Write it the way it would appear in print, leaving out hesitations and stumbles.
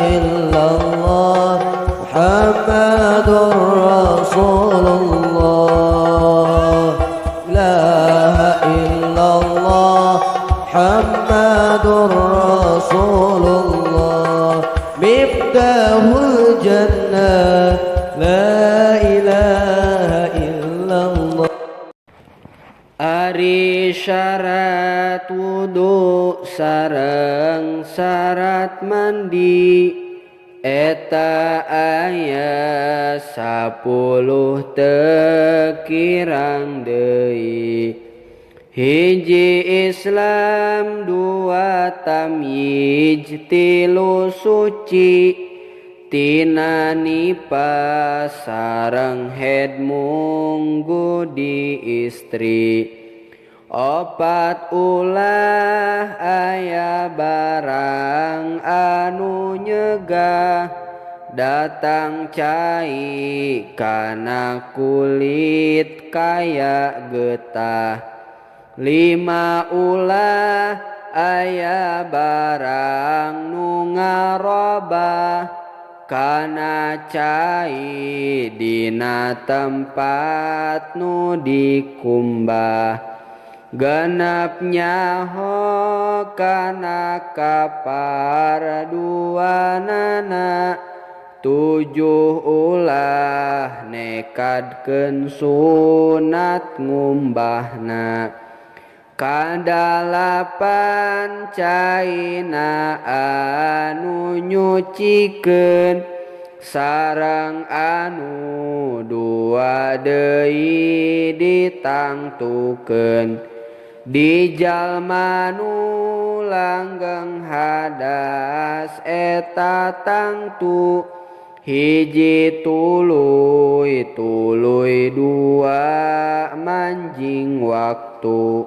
illallah Muhammadur Rasulullah la illallah Muhammadur Rasulullah miftahul jannah la ilaha illallah. Ari syarat wudu sareng syarat mandi eta aya 10 teu kirang deui. Hiji Islam, 2 tamyiz, 3 suci tina nifas sareng haid munggu di istri. 4 ulah aya barang anu nyegah datang cai kana kulit kaya getah. 5 ulah aya barang nu ngarobah kana cai dina tempat nu dikumbah. Genep nyaho kana kapar duanana. 7 ulah nekadkeun sunat ngumbahna. Kadalapan caina anu nyucikeun sareng anu 2 deui ditangtukeun. Di jalma nu langgeng hadas eta tangtu. Hiji tuluy 2 manjing waktu.